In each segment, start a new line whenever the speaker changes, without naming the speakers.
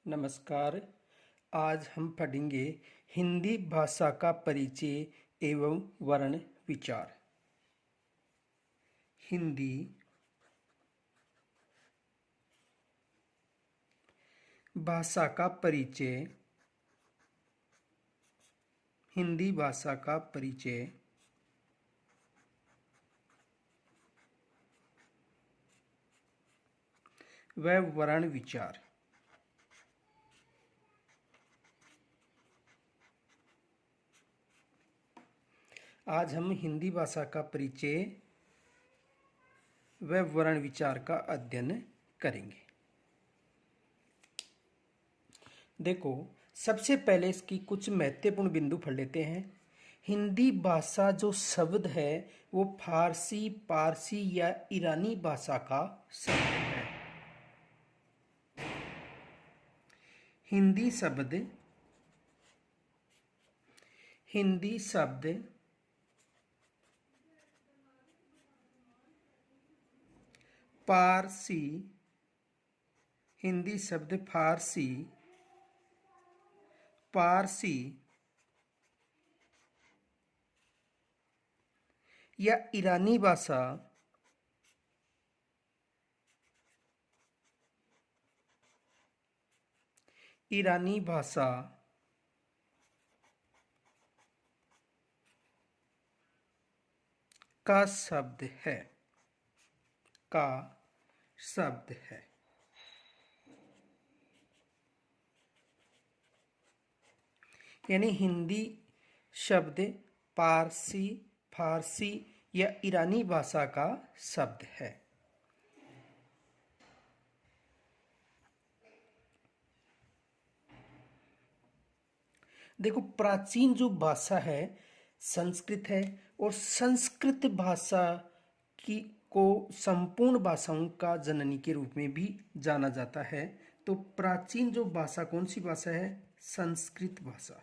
नमस्कार। आज हम पढ़ेंगे हिंदी भाषा का परिचय एवं वर्ण विचार। हिंदी भाषा का परिचय। हिंदी भाषा का परिचय व वर्ण विचार। आज हम हिंदी भाषा का परिचय व वर्ण विचार का अध्ययन करेंगे। देखो, सबसे पहले इसकी कुछ महत्वपूर्ण बिंदु पढ़ लेते हैं। हिंदी भाषा जो शब्द है वो फारसी, पारसी या ईरानी भाषा का शब्द है। हिंदी शब्द पारसी, हिंदी शब्द फारसी, पारसी या ईरानी भाषा का शब्द है। यानी हिंदी शब्द पारसी, फारसी या ईरानी भाषा का शब्द है। देखो, प्राचीन जो भाषा है संस्कृत है और संस्कृत भाषा की को संपूर्ण भाषाओं का जननी के रूप में भी जाना जाता है। तो प्राचीन जो भाषा कौन सी भाषा है? संस्कृत भाषा।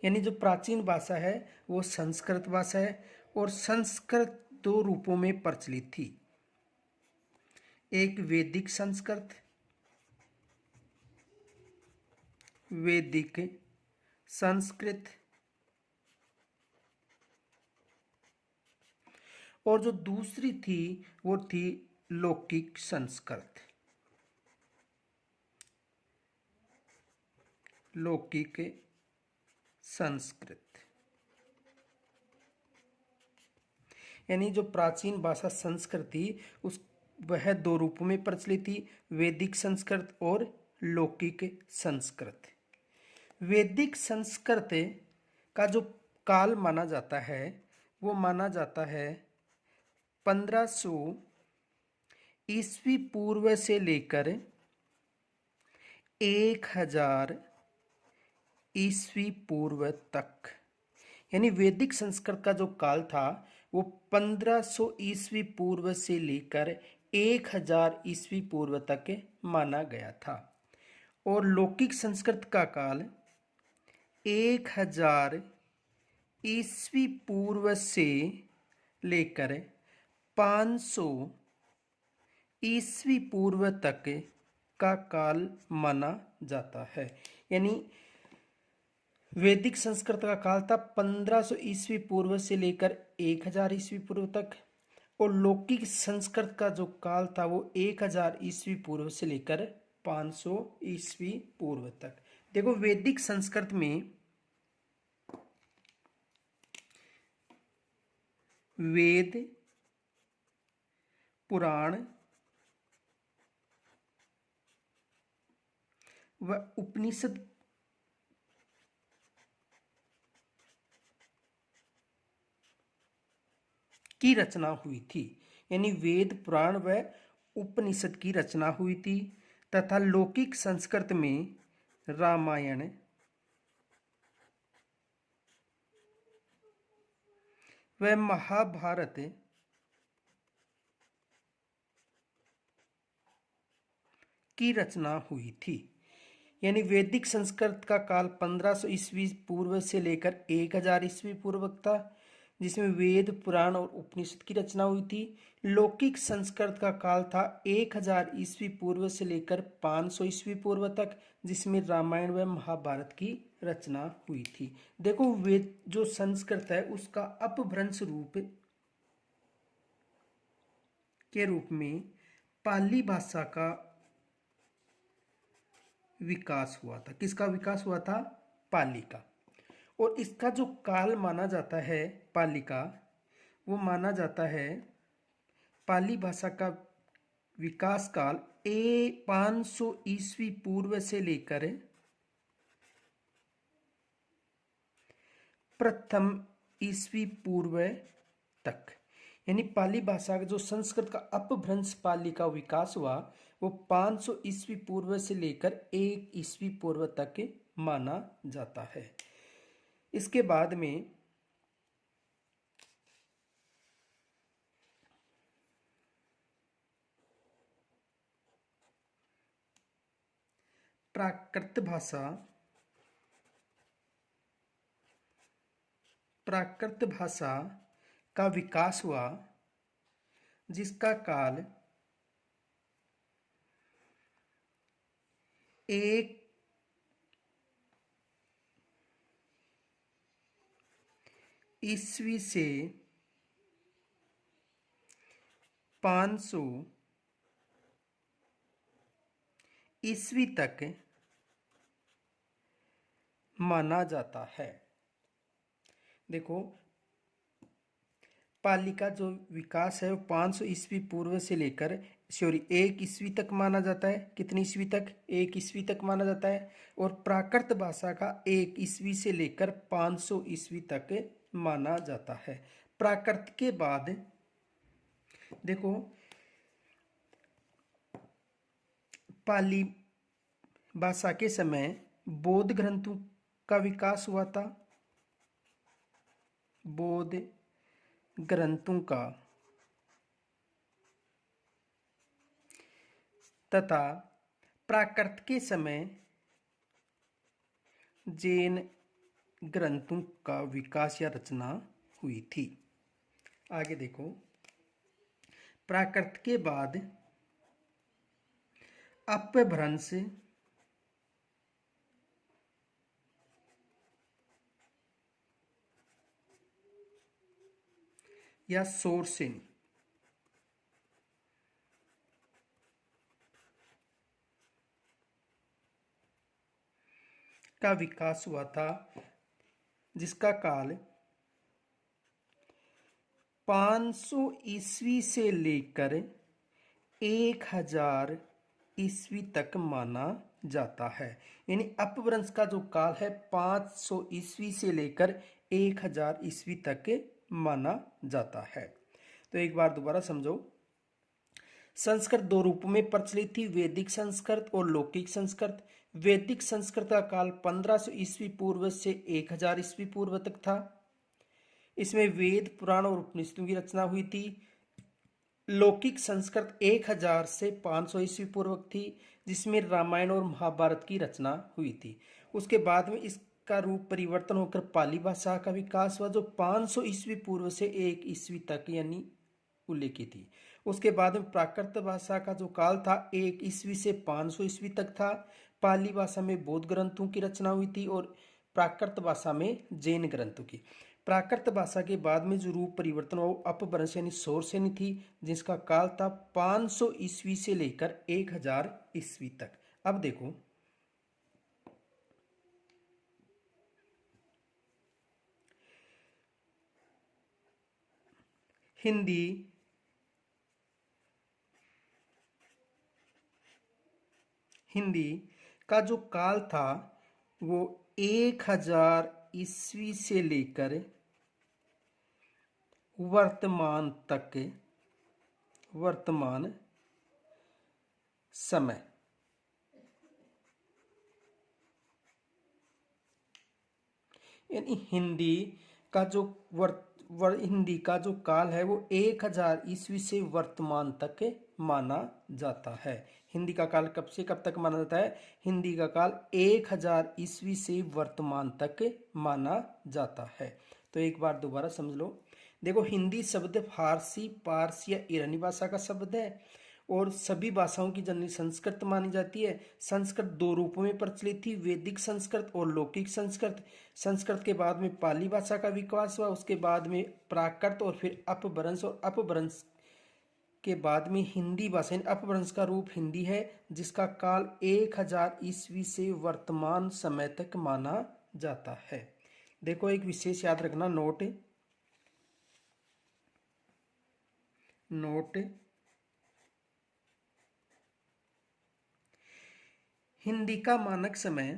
यानी जो प्राचीन भाषा है वो संस्कृत भाषा है और संस्कृत दो रूपों में प्रचलित थी। एक वैदिक संस्कृत, और जो दूसरी थी वो थी लौकिक संस्कृत। यानी जो प्राचीन भाषा संस्कृत थी उस वह दो रूपों में प्रचलित थी, वैदिक संस्कृत और लौकिक संस्कृत। वैदिक संस्कृत का जो काल माना जाता है वो माना जाता है 1500 ईस्वी पूर्व से लेकर 1000 ईस्वी पूर्व तक। यानी वैदिक संस्कृत का जो काल था वो 1500 ईस्वी पूर्व से लेकर 1000 ईस्वी पूर्व तक माना गया था। और लौकिक संस्कृत का काल 1000 ईस्वी पूर्व से लेकर 500 ईस्वी पूर्व तक का काल माना जाता है। यानी वैदिक संस्कृत का काल था 1500 ईस्वी पूर्व से लेकर 1000 ईस्वी पूर्व तक, और लौकिक संस्कृत का जो काल था वो 1000 ईस्वी पूर्व से लेकर 500 ईस्वी पूर्व तक। देखो, वैदिक संस्कृत में वेद, पुराण व उपनिषद की रचना हुई थी। यानी वेद, पुराण व उपनिषद की रचना हुई थी। तथा लौकिक संस्कृत में रामायण, व महाभारत की रचना हुई थी। यानी वैदिक संस्कृत का काल 1500 ईस्वी पूर्व से लेकर 1000 ईस्वी पूर्व तक था। जिसमें वेद पुराण और उपनिषद की रचना हुई थी। लौकिक संस्कृत का काल था 1000 ईस्वी पूर्व से लेकर 500 ईस्वी पूर्व तक, जिसमें रामायण व महाभारत की रचना हुई थी। देखो वेद जो संस्कृत है उसका अपभ्रंश रूप के रूप में पाली भाषा का विकास हुआ था। किसका विकास हुआ था? पाली का। और इसका जो काल माना जाता है पाली का, वो माना जाता है पाली भाषा का विकास काल 500 ईस्वी पूर्व से लेकर प्रथम ईस्वी पूर्व तक। यानी पाली भाषा का जो संस्कृत का अपभ्रंश पाली का विकास हुआ वो 500 ईस्वी पूर्व से लेकर 1 ईस्वी पूर्व तक माना जाता है। इसके बाद में प्राकृत भाषा का विकास हुआ, जिसका काल 1 ईस्वी से 500 ईस्वी तक माना जाता है। देखो पाली का जो विकास है वो 500 ईस्वी पूर्व से लेकर 1 ईस्वी तक माना जाता है। कितनी ईस्वी तक? 1 ईस्वी तक माना जाता है। और प्राकृत भाषा का 1 ईस्वी से लेकर 500 ईस्वी तक माना जाता है। प्राकृत के बाद देखो पाली भाषा के समय बौद्ध ग्रंथों का विकास हुआ था। बौद्ध ग्रंथों का तथा प्राकृत के समय जैन ग्रंथों का विकास या रचना हुई थी। आगे देखो प्राकृत के बाद अपभ्रंश या सोर्सिंग का विकास हुआ था, जिसका काल 500 ईस्वी से लेकर 1000 ईस्वी तक माना जाता है। यानी अपभ्रंश का जो काल है 500 ईस्वी से लेकर 1000 ईस्वी तक माना जाता है। तो एक बार दोबारा समझो। संस्कृत 2 रूपों में प्रचलित थी, वैदिक संस्कृत और लौकिक संस्कृत। वैदिक संस्कृत का काल 1500 ईस्वी पूर्व से 1000 ईस्वी पूर्व तक था। इसमें वेद पुराण और उपनिषदों की रचना हुई थी। लौकिक संस्कृत 1000 से 500 ईस्वी पूर्व थी, जिसमें रामायण और महाभारत की रचना हुई थी। उसके बाद में इसका रूप परिवर्तन होकर पाली भाषा का विकास हुआ, जो 500 ईस्वी पूर्व से 1 ईस्वी तक यानी उल्लेखित थी। उसके बाद में प्राकृत भाषा का जो काल था 1 ईस्वी से 500 ईस्वी तक था। पाली भाषा में बौद्ध ग्रंथों की रचना हुई थी और प्राकृत भाषा में जैन ग्रंथों की। प्राकृत भाषा के बाद में जो रूप परिवर्तन हुआ वो अपभ्रंश यानी सोर्सेनी थी, जिसका काल था 500 ईस्वी से लेकर 1000 ईस्वी तक। अब देखो हिंदी का जो काल था वो 1000 ईस्वी से लेकर वर्तमान समय यानी हिंदी का जो काल है वो 1000 ईस्वी से वर्तमान तक माना जाता है। हिंदी का काल कब से कब तक माना जाता है? हिंदी का काल 1000 ईस्वी से वर्तमान तक माना जाता है। तो एक बार दोबारा समझ लो। देखो हिंदी शब्द फारसी, पारसी या ईरानी भाषा का शब्द है और सभी भाषाओं की जननी संस्कृत मानी जाती है। संस्कृत दो रूपों में प्रचलित थी, वैदिक संस्कृत और लौकिक संस्कृत। संस्कृत के बाद में पाली भाषा का विकास हुआ, उसके बाद में प्राकृत और फिर अपभ्रंश, और अपभ्रंश के बाद में हिंदी भाषा, अपभ्रंश का रूप हिंदी है, जिसका काल 1000 ईस्वी से वर्तमान समय तक माना जाता है। देखो एक विशेष याद रखना, नोट नोट हिंदी का मानक समय,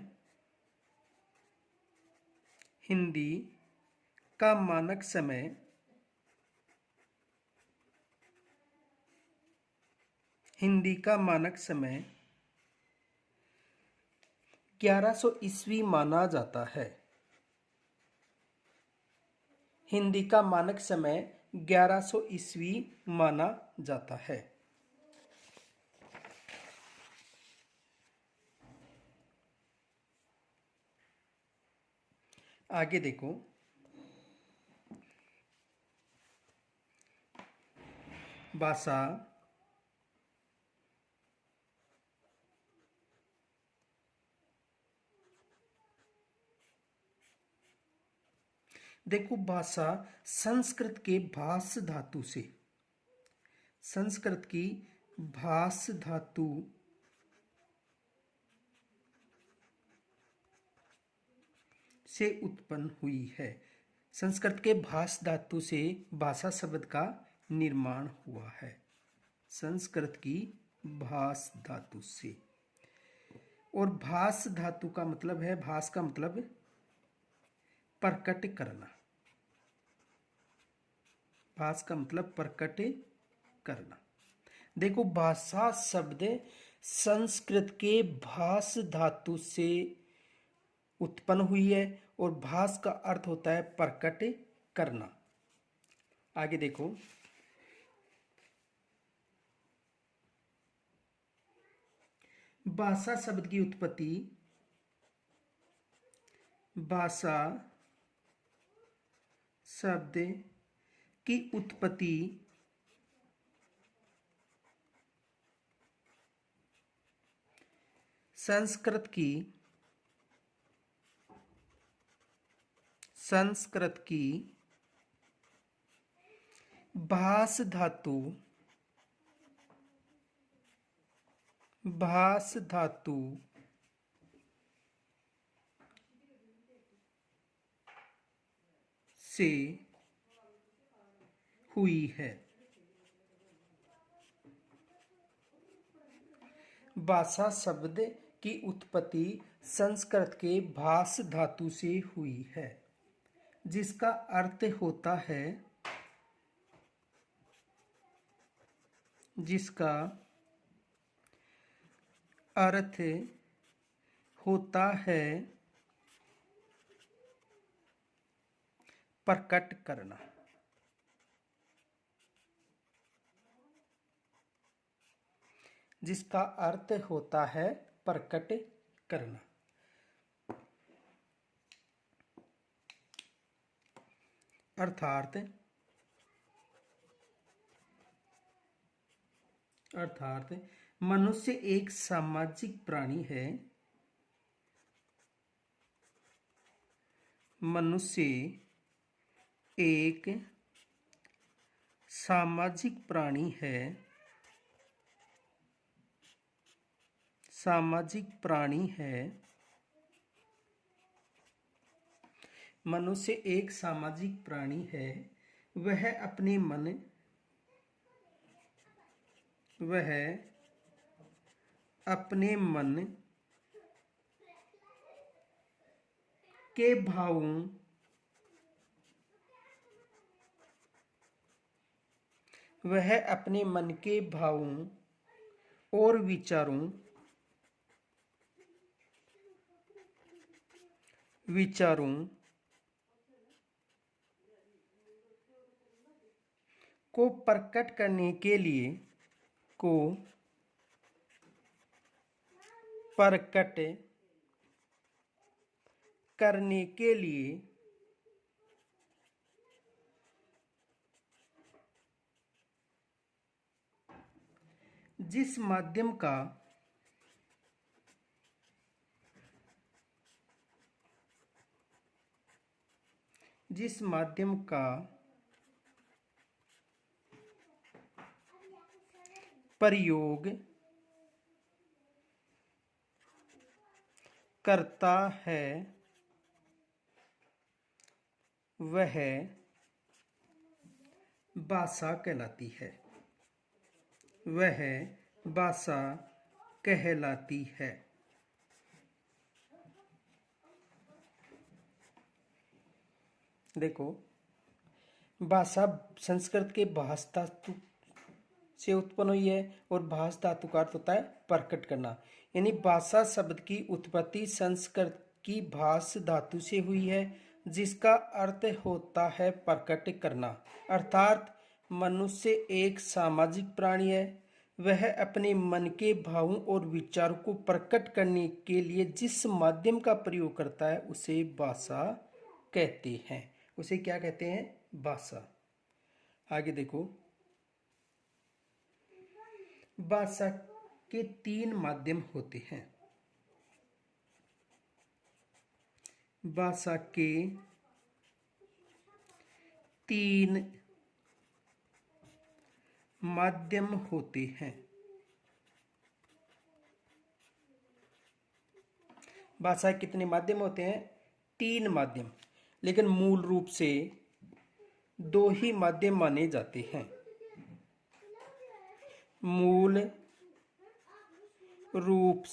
हिंदी का मानक समय हिंदी का मानक समय 1100 ईस्वी माना जाता है। हिंदी का मानक समय 1100 ईस्वी माना जाता है। आगे देखो, भाषा, देखो भाषा संस्कृत के भास धातु से, संस्कृत की भास धातु से उत्पन्न हुई है। संस्कृत के भास धातु से भाषा शब्द का निर्माण हुआ है। संस्कृत की भास धातु से, और भास धातु का मतलब है, भास का मतलब प्रकट करना, भास का मतलब प्रकट करना। देखो भाषा शब्द संस्कृत के भास धातु से उत्पन्न हुई है और भास का अर्थ होता है प्रकट करना। आगे देखो, भाषा शब्द की उत्पत्ति, भाषा शब्द की उत्पत्ति संस्कृत की भास धातु से हुई है। भाषा शब्द की उत्पत्ति संस्कृत के भास धातु से हुई है, जिसका अर्थ होता है, जिसका अर्थ होता है प्रकट करना। जिसका अर्थ होता है प्रकट करना। अर्थात मनुष्य एक सामाजिक प्राणी है। मनुष्य एक सामाजिक प्राणी है। सामाजिक प्राणी है। मनुष्य एक सामाजिक प्राणी है। वह अपने मन के भावों और विचारों को प्रकट करने के लिए जिस माध्यम का प्रयोग करता है वह भाषा कहलाती है। वह भाषा कहलाती है। देखो, भाषा संस्कृत के भाष धातु से उत्पन्न हुई है और भाष धातु का अर्थ होता है प्रकट करना। यानी भाषा शब्द की उत्पत्ति संस्कृत की भाष धातु से हुई है, जिसका अर्थ होता है प्रकट करना। अर्थात मनुष्य एक सामाजिक प्राणी है। वह अपने मन के भावों और विचारों को प्रकट करने के लिए जिस माध्यम का प्रयोग करता है उसे भाषा कहते हैं। उसे क्या कहते हैं? भाषा। आगे देखो, भाषा के 3 माध्यम होते हैं। भाषा के 3 माध्यम होते हैं। भाषा के कितने माध्यम होते हैं? 3 माध्यम। लेकिन मूल रूप से 2 ही माध्यम माने जाते हैं। मूल रूप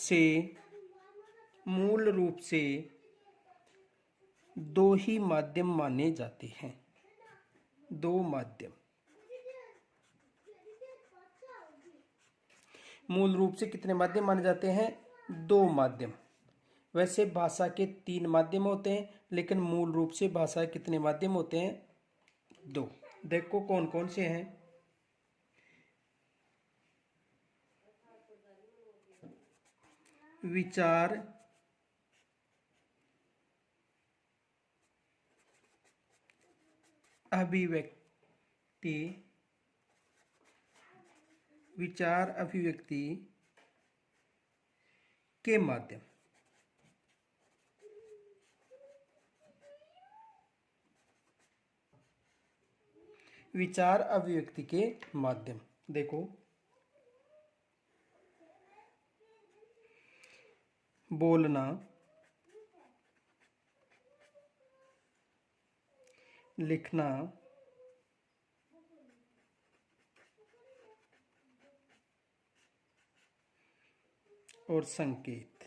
से 2 ही माध्यम माने जाते हैं। 2 माध्यम। मूल रूप से कितने माध्यम माने जाते हैं? 2 माध्यम। वैसे भाषा के 3 माध्यम होते हैं, लेकिन मूल रूप से भाषा के कितने माध्यम होते हैं? 2। देखो कौन कौन से हैं। विचार, अभिव्यक्ति, विचार अभिव्यक्ति के माध्यम। विचार अभिव्यक्ति के माध्यम। देखो, बोलना, लिखना, और संकेत।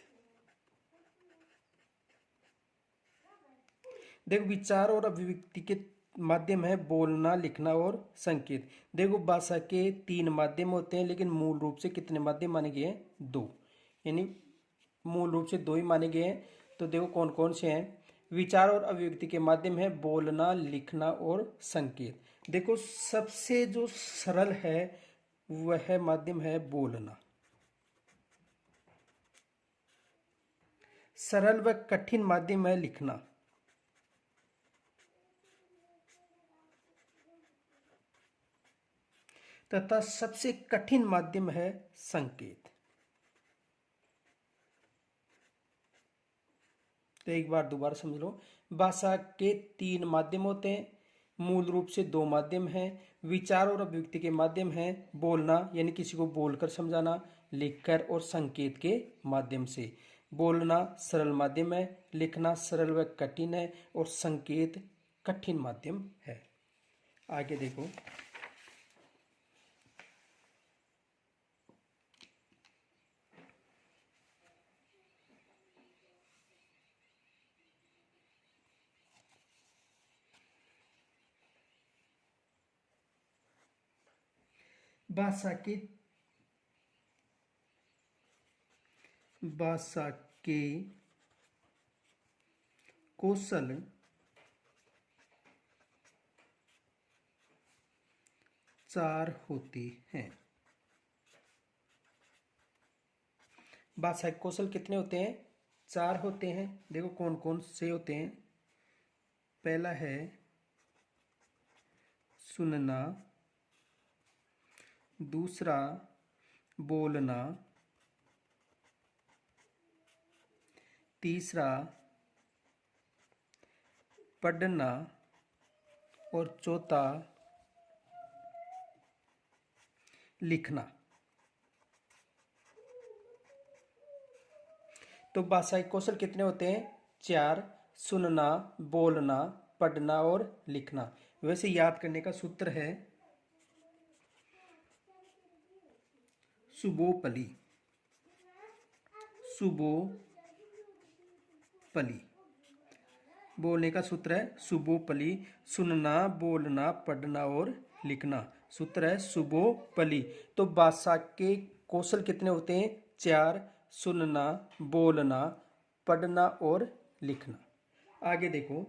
देखो, विचार और अभिव्यक्ति के माध्यम है बोलना, लिखना और संकेत। देखो, भाषा के 3 माध्यम होते हैं, लेकिन मूल रूप से कितने माध्यम माने गए हैं? 2। यानी मूल रूप से 2 ही माने गए हैं। तो देखो कौन कौन से हैं। विचार और अभिव्यक्ति के माध्यम है बोलना, लिखना और संकेत। देखो, सबसे जो सरल है वह माध्यम है बोलना। सरल व कठिन माध्यम है लिखना। तथा सबसे कठिन माध्यम है संकेत। तो एक बार दोबारा समझ लो। भाषा के 3 माध्यम होते हैं। मूल रूप से 2 माध्यम हैं। विचार और अभिव्यक्ति के माध्यम हैं बोलना, यानी किसी को बोलकर समझाना, लिखकर, और संकेत के माध्यम से। बोलना सरल माध्यम है, लिखना सरल व कठिन है, और संकेत कठिन माध्यम है। आगे देखो, भाषा के कौशल 4 होते हैं। भाषा के कौशल कितने होते हैं? 4 होते हैं। देखो कौन कौन से होते हैं। पहला है सुनना, दूसरा बोलना, तीसरा पढ़ना और चौथा लिखना। तो भाषाई कौशल कितने होते हैं? 4। सुनना, बोलना, पढ़ना और लिखना। वैसे याद करने का सूत्र है सुबोपली। सुबोपली बोलने का सूत्र है सुबोपली। सुनना, बोलना, पढ़ना और लिखना, सूत्र है सुबोपली। तो भाषा के कौशल कितने होते हैं? 4। सुनना, बोलना, पढ़ना और लिखना। आगे देखो,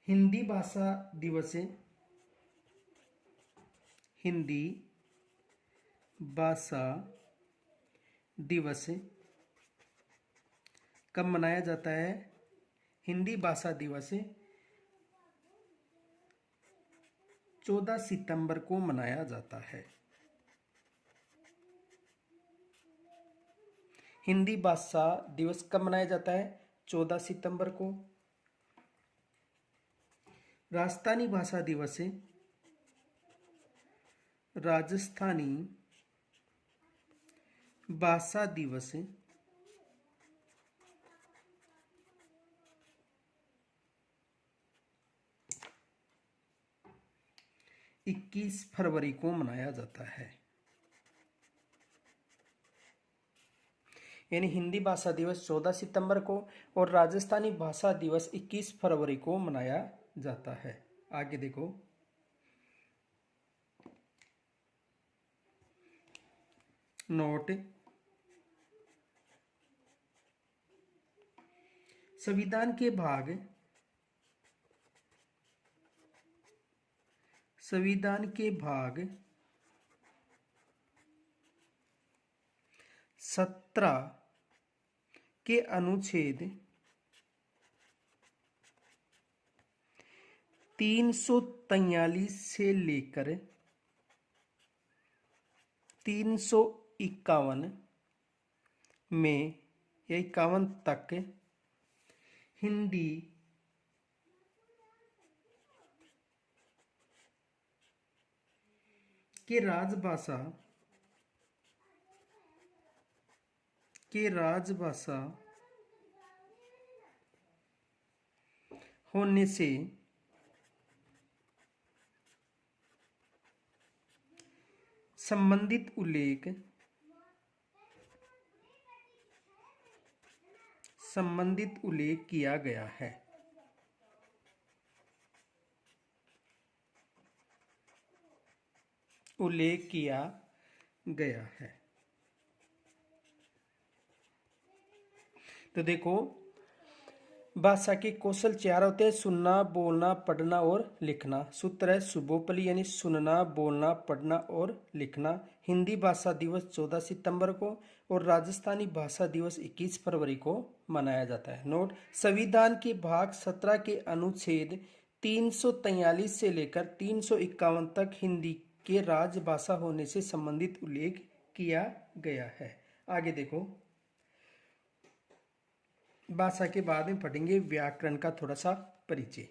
हिंदी भाषा दिवस, हिंदी भाषा दिवस कब मनाया जाता है? हिंदी भाषा दिवस 14 सितंबर को मनाया जाता है। हिंदी भाषा दिवस कब मनाया जाता है? 14 सितंबर को। राजस्थानी भाषा दिवस, राजस्थानी भाषा दिवस 21 फरवरी को मनाया जाता है। यानी हिंदी भाषा दिवस 14 सितंबर को और राजस्थानी भाषा दिवस 21 फरवरी को मनाया जाता है। आगे देखो, नोट, संविधान के भाग 17 के अनुच्छेद 343 से लेकर 351 में या 51 तक हिंदी के राजभाषा होने से संबंधित उल्लेख किया गया है। उल्लेख किया गया है। तो देखो, भाषा के कौशल 4 होते हैं: सुनना, बोलना, पढ़ना और लिखना। सूत्र है सुबोपली, यानी सुनना, बोलना, पढ़ना और लिखना। हिंदी भाषा दिवस 14 सितंबर को और राजस्थानी भाषा दिवस 21 फरवरी को मनाया जाता है। नोट, संविधान के भाग 17 के अनुच्छेद 343 से लेकर 351 तक हिंदी के राजभाषा होने से संबंधित उल्लेख किया गया है। आगे देखो, भाषा के बाद में पढ़ेंगे व्याकरण का थोड़ा सा परिचय।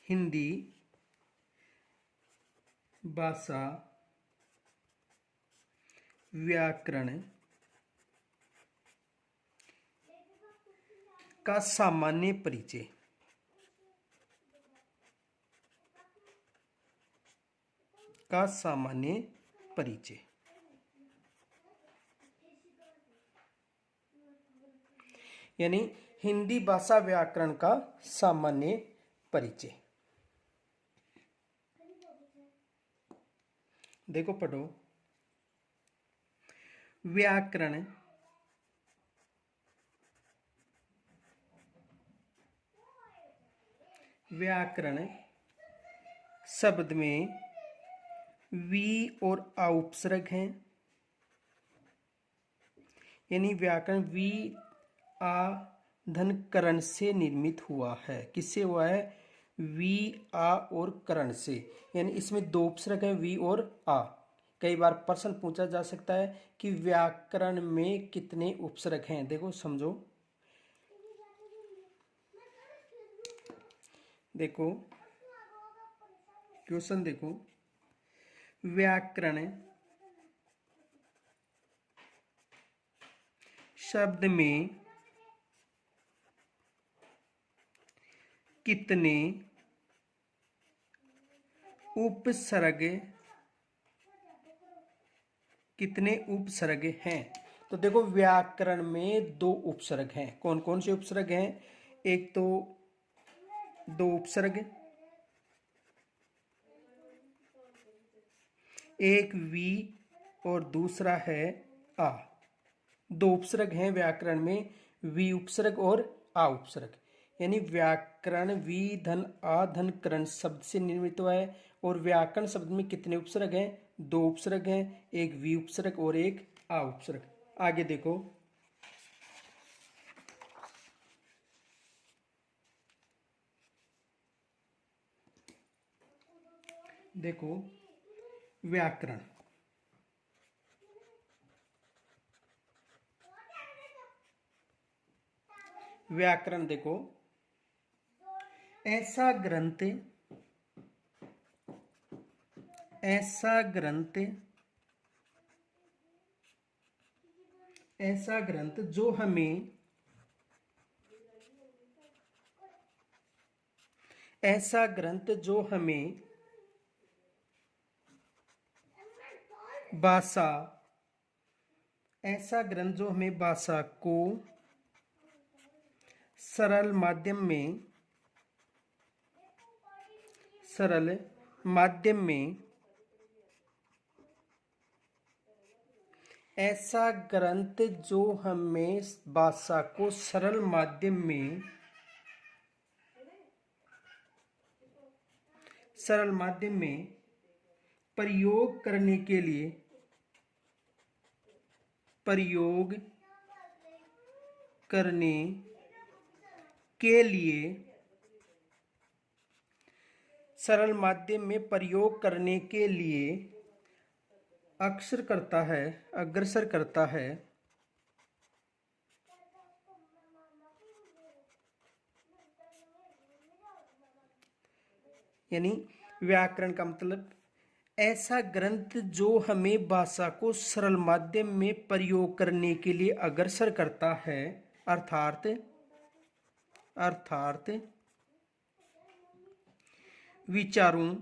हिंदी भाषा व्याकरण का सामान्य परिचय। यानी हिंदी भाषा व्याकरण का सामान्य परिचय। देखो पढ़ो, व्याकरण शब्द में वी और आ उपसर्ग हैं, यानी व्याकरण वी आ धन करण से निर्मित हुआ है। किससे हुआ है? वी आ और करण से। यानी इसमें दो उपसर्ग हैं, वी और आ। कई बार प्रश्न पूछा जा सकता है कि व्याकरण में कितने उपसर्ग हैं। देखो समझो, देखो क्वेश्चन देखो, व्याकरण शब्द में कितने उपसर्ग हैं? तो देखो व्याकरण में दो उपसर्ग हैं। कौन कौन से उपसर्ग हैं? एक तो दो उपसर्ग, एक वी और दूसरा है आ। दो उपसर्ग हैं व्याकरण में, वी उपसर्ग और आ उपसर्ग। यानी व्याकरण वी धन आ धन करण शब्द से निर्मित हुआ है। और व्याकरण शब्द में कितने उपसर्ग हैं? दो उपसर्ग हैं, एक वी उपसर्ग और एक आ उपसर्ग। आगे देखो, देखो व्याकरण, व्याकरण देखो, ऐसा ग्रंथ, ऐसा ग्रंथ, ऐसा ग्रंथ जो हमें, ऐसा ग्रंथ जो हमें भाषा, ऐसा ग्रंथ जो हमें भाषा को सरल माध्यम में, सरल माध्यम में, ऐसा ग्रंथ जो हमें भाषा को सरल माध्यम में, सरल माध्यम में प्रयोग करने के लिए, प्रयोग करने के लिए, सरल माध्यम में प्रयोग करने के लिए अग्रसर करता है, अग्रसर करता है। यानी व्याकरण का मतलब ऐसा ग्रंथ जो हमें भाषा को सरल माध्यम में प्रयोग करने के लिए अग्रसर करता है, अर्थात अर्थात विचारों,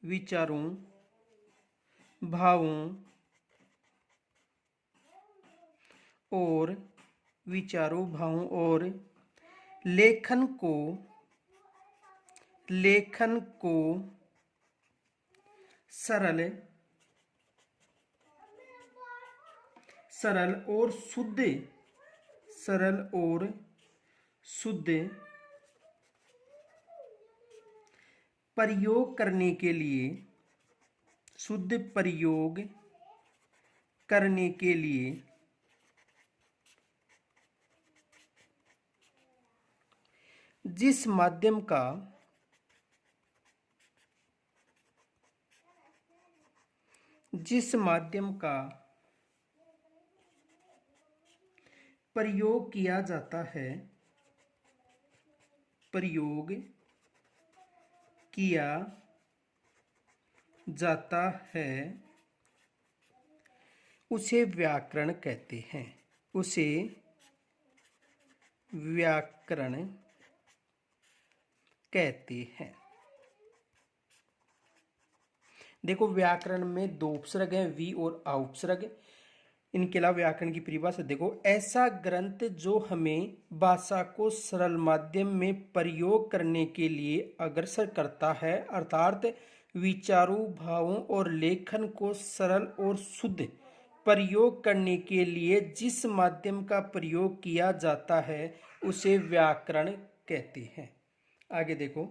विचारों, भावों और विचारों, भावों और लेखन को, लेखन को सरल, सरल और शुद्ध, सरल और शुद्ध प्रयोग करने के लिए, शुद्ध प्रयोग करने के लिए जिस माध्यम का, जिस माध्यम का प्रयोग किया जाता है, प्रयोग किया जाता है, उसे व्याकरण कहते हैं, उसे व्याकरण कहते हैं। देखो व्याकरण में दो उपसर्ग हैं, वी और आ उपसर्ग। इनके अलावा व्याकरण की परिभाषा देखो, ऐसा ग्रंथ जो हमें भाषा को सरल माध्यम में प्रयोग करने के लिए अग्रसर करता है, अर्थात विचारों, भावों और लेखन को सरल और शुद्ध प्रयोग करने के लिए जिस माध्यम का प्रयोग किया जाता है उसे व्याकरण कहते हैं। आगे देखो,